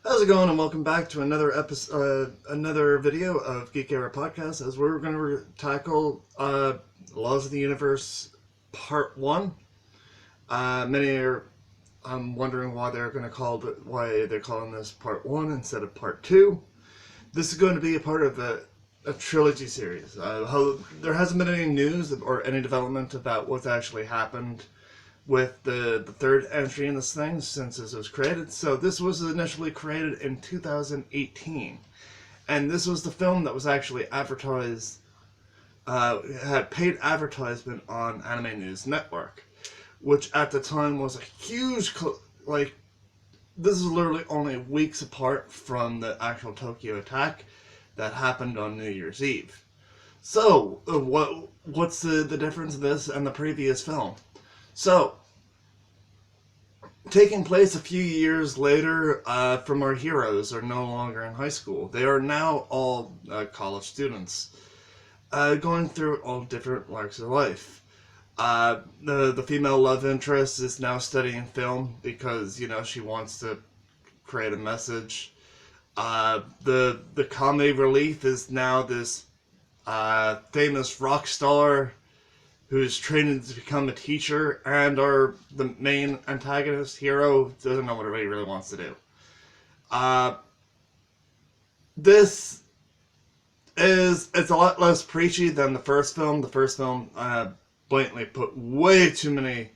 How's it going, and welcome back to another episode, another video of Geek Era Podcast. As we're going to tackle Laws of the Universe Part One. Many are wondering why they're going to why they're calling this Part One instead of Part Two. This is going to be a part of a trilogy series. There hasn't been any news or any development about what's actually happened with the third entry in this thing since this was created. So this was initially created in 2018. And this was the film that was actually advertised, had paid advertisement on Anime News Network, which at the time was a huge, this is literally only weeks apart from the actual Tokyo attack that happened on New Year's Eve. So, what's the difference of this and the previous film? So, taking place a few years later, from our heroes are no longer in high school. They are now all college students, going through all different walks of life. The female love interest is now studying film because, she wants to create a message. The comedy relief is now this famous rock star who's training to become a teacher, and the main antagonist hero doesn't know what he really wants to do. It's a lot less preachy than the first film. The first film blatantly put way too many.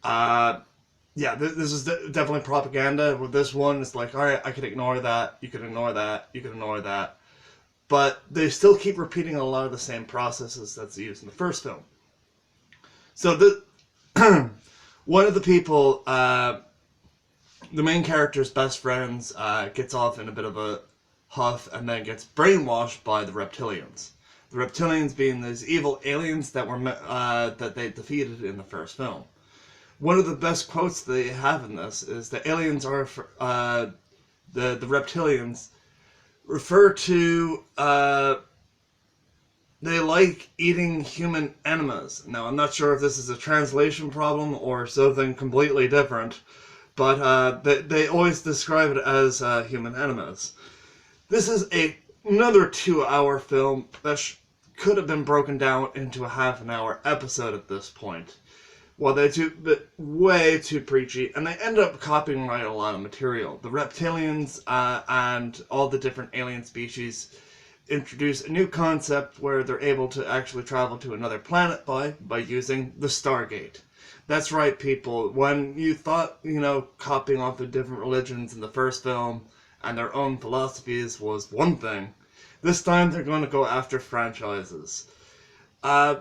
This is definitely propaganda. With this one, it's like, all right, I could ignore that. You could ignore that. You could ignore that. But they still keep repeating a lot of the same processes that's used in the first film. So one of the people, the main character's best friends, gets off in a bit of a huff and then gets brainwashed by the reptilians. The reptilians being these evil aliens that were that they defeated in the first film. One of the best quotes they have in this is the aliens are the reptilians refer to they like eating human enemas. Now, I'm not sure if this is a translation problem or something completely different, but they always describe it as human enemas. This is another 2-hour film that could have been broken down into a half-an-hour episode at this point. Well, they do, but way too preachy, and they end up copyrighting a lot of material. The reptilians and all the different alien species introduce a new concept where they're able to actually travel to another planet by using the Stargate. That's right, people. When you thought, copying off of different religions in the first film and their own philosophies was one thing, this time they're going to go after franchises. It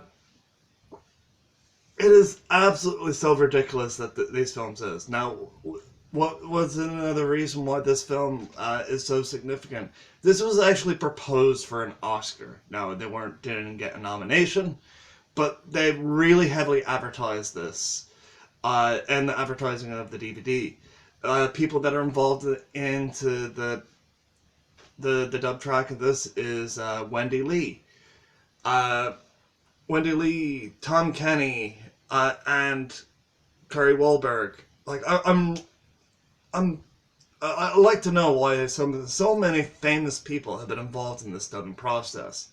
is absolutely so ridiculous that these films is. Now, what was another reason why this film is so significant? This was actually proposed for an Oscar. Now, they didn't get a nomination, but they really heavily advertised this, and the advertising of the DVD. People that are involved into the dub track of this is Wendy Lee. Wendy Lee, Tom Kenny, and Curry Wahlberg. I'd like to know why so many famous people have been involved in this dubbing process.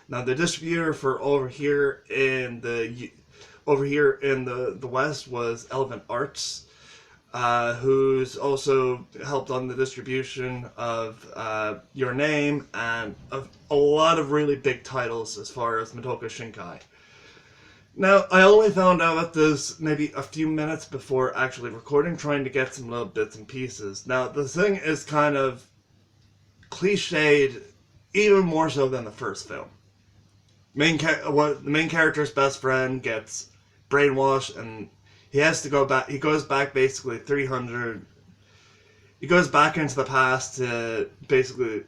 Now, the distributor for over here in the West was Elephant Arts, who's also helped on the distribution of Your Name and of a lot of really big titles as far as Madoka Shinkai. Now, I only found out about this maybe a few minutes before actually recording, trying to get some little bits and pieces. Now, the thing is kind of cliched, even more so than the first film. The main character's best friend gets brainwashed, and he has to go back. He goes back basically 300. He goes back into the past to basically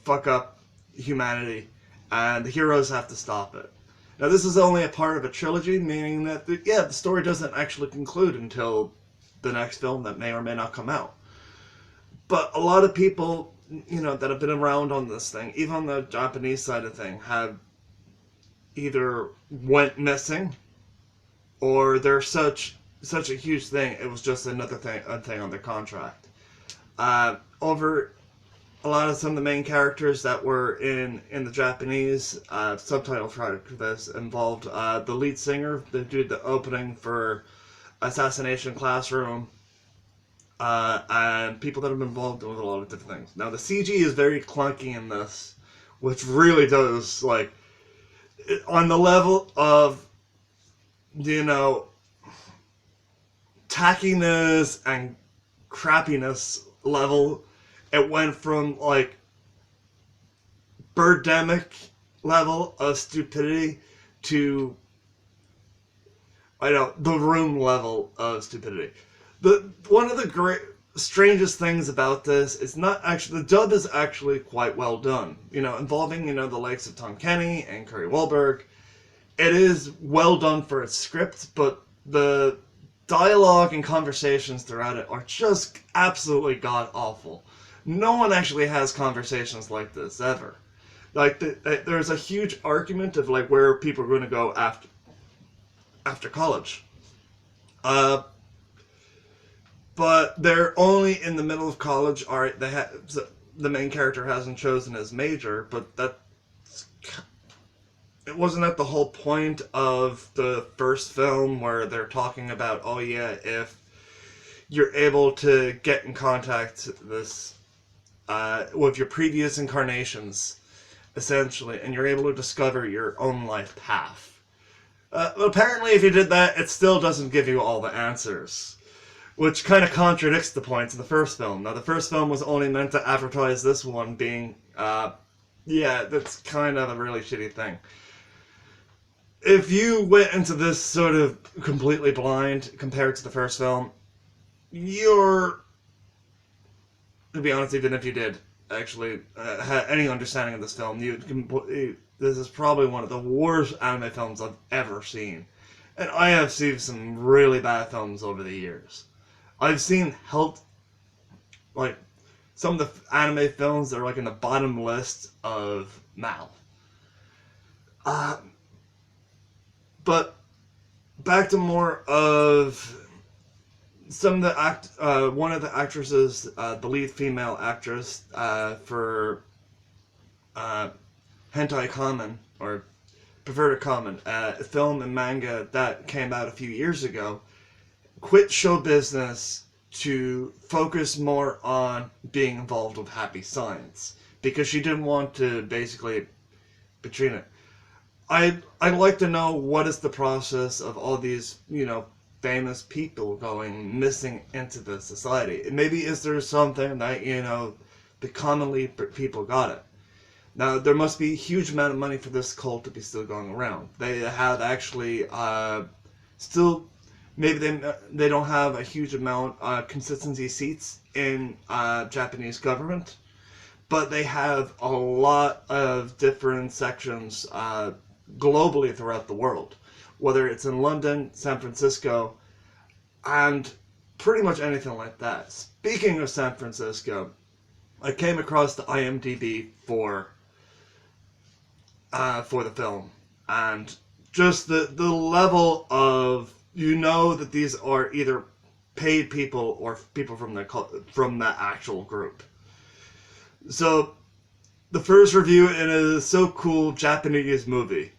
fuck up humanity, and the heroes have to stop it. Now, this is only a part of a trilogy, meaning that, the story doesn't actually conclude until the next film that may or may not come out. But a lot of people, that have been around on this thing, even on the Japanese side of thing, have either went missing, or they're such a huge thing, it was just another thing on their contract. Over a lot of some of the main characters that were in the Japanese subtitle track for this involved the lead singer that did the opening for Assassination Classroom, and people that have been involved with a lot of different things. Now the CG is very clunky in this, which really does, like, on the level of, you know, tackiness and crappiness level, it went from, like, Birdemic level of stupidity to, I don't know, The Room level of stupidity. One of the strangest things about this is not actually, the dub is actually quite well done. You know, involving, you know, the likes of Tom Kenny and Curry Wahlberg. It is well done for its script, but the dialogue and conversations throughout it are just absolutely god-awful. No one actually has conversations like this, ever. Like, there's a huge argument of, like, where people are going to go after college. But they're only in the middle of college. Alright, the main character hasn't chosen his major, but it wasn't that the whole point of the first film where they're talking about, oh yeah, if you're able to get in contact with your previous incarnations, essentially, and you're able to discover your own life path. Apparently, if you did that, it still doesn't give you all the answers, which kind of contradicts the points of the first film. Now, the first film was only meant to advertise this one being, yeah, that's kind of a really shitty thing. If you went into this sort of completely blind compared to the first film, to be honest, even if you did actually have any understanding of this film, this is probably one of the worst anime films I've ever seen. And I have seen some really bad films over the years. I've seen like, some of the anime films that are, like, in the bottom list of Mal. But back to more of some of the one of the actresses, the lead female actress for Hentai Kamen, or Perverted Kamen, a film and manga that came out a few years ago, quit show business to focus more on being involved with Happy Science, because she didn't want to basically betray it. I'd like to know what is the process of all these, you know, famous people going missing into the society. Maybe is there something that, you know, the commonly people got it. Now, there must be a huge amount of money for this cult to be still going around. They have actually still, maybe they don't have a huge amount consistency seats in Japanese government, but they have a lot of different sections globally throughout the world, whether it's in London, San Francisco, and pretty much anything like that. Speaking of San Francisco, I came across the IMDb for the film, and just the level of, you know, that these are either paid people or people from the actual group. So the first review in a so cool Japanese movie.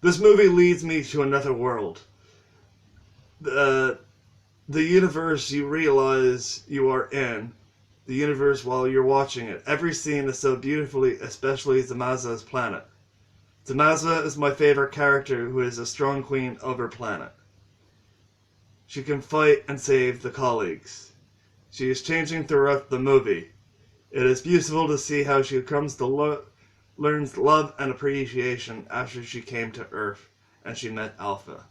This movie leads me to another world. The universe you realize you are in, the universe while you're watching it. Every scene is so beautifully, especially Zamaza's planet. Zamaza is my favorite character who is a strong queen of her planet. She can fight and save the colleagues. She is changing throughout the movie. It is beautiful to see how she comes to learns love and appreciation after she came to Earth and she met Alpha.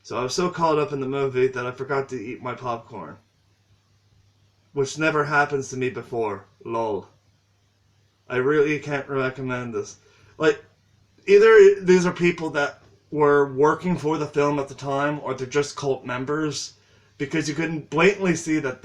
So I was so caught up in the movie that I forgot to eat my popcorn. Which never happens to me before. Lol. I really can't recommend this. Like, either these are people that were working for the film at the time, or they're just cult members, because you can blatantly see that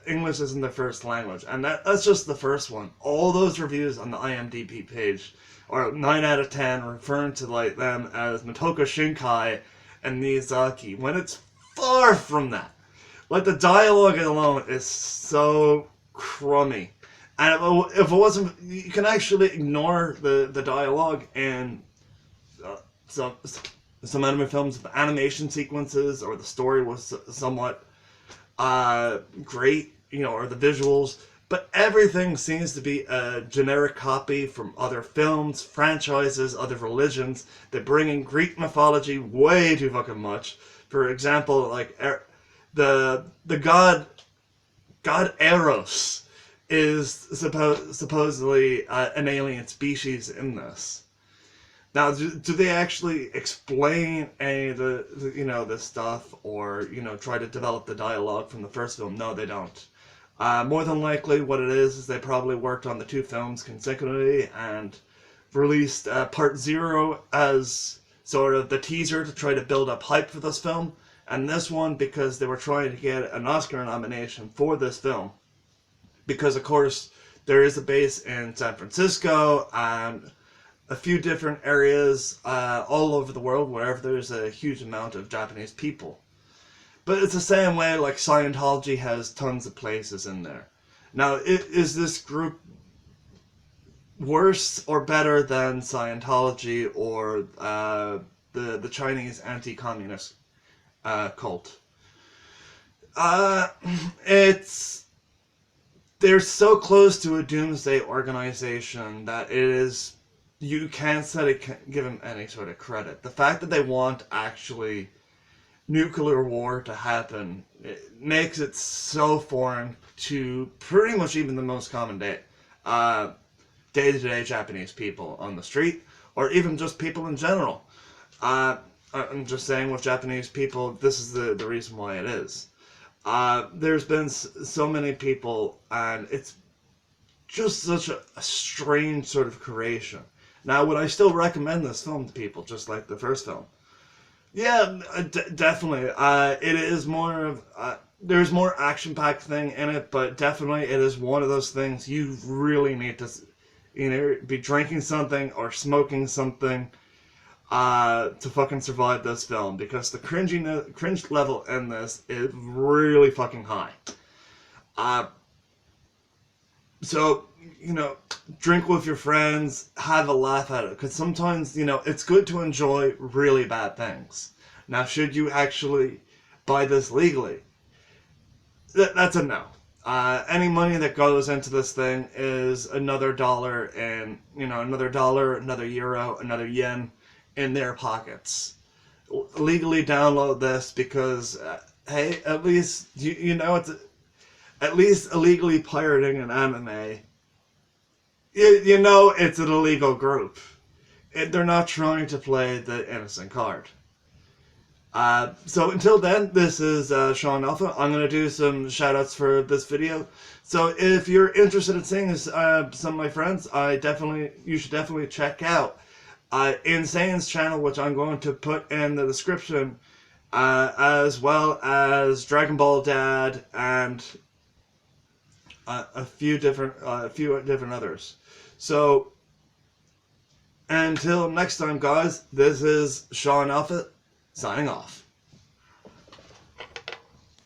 English isn't their first language. And that's just the first one. All those reviews on the IMDb page are 9 out of 10 referring to, like, them as Motoko Shinkai and Miyazaki, when it's far from that. Like, the dialogue alone is so crummy. And if it wasn't, you can actually ignore the dialogue and some anime films, the animation sequences or the story was somewhat great, or the visuals, but everything seems to be a generic copy from other films, franchises, other religions. They bring in Greek mythology way too fucking much. For example, like the god Eros is supposedly an alien species in this. Now, do they actually explain any of this stuff, or try to develop the dialogue from the first film? No, they don't. More than likely, what it is they probably worked on the two films consecutively and released Part Zero as sort of the teaser to try to build up hype for this film, and this one because they were trying to get an Oscar nomination for this film. Because of course there is a base in San Francisco and a few different areas all over the world wherever there's a huge amount of Japanese people. But it's the same way like Scientology has tons of places in there. Now, is this group worse or better than Scientology or the Chinese anti-communist cult? They're so close to a doomsday organization that you can't give them any sort of credit. The fact that they want actually nuclear war to happen, it makes it so foreign to pretty much even the most common day-to-day Japanese people on the street, or even just people in general. I'm just saying with Japanese people, this is the reason why it is. There's been so many people, and it's just such a strange sort of creation. Now, would I still recommend this film to people, just like the first film? Yeah, definitely. It is more of... there's more action-packed thing in it, but definitely it is one of those things you really need to either be drinking something or smoking something to fucking survive this film, because the cringe level in this is really fucking high. So, drink with your friends, have a laugh at it, because sometimes, it's good to enjoy really bad things. Now, should you actually buy this legally? That's a no. Any money that goes into this thing is another dollar and, another dollar, another euro, another yen in their pockets. Legally download this because, hey, at least, it's at least illegally pirating an anime. It's an illegal group. They're not trying to play the innocent card. So until then, this is Sean Alpha. I'm going to do some shoutouts for this video. So if you're interested in seeing some of my friends, you should definitely check out Insane's channel, which I'm going to put in the description, as well as Dragon Ball Dad and a few different others. So until next time, guys, this is Sean Alpha signing off.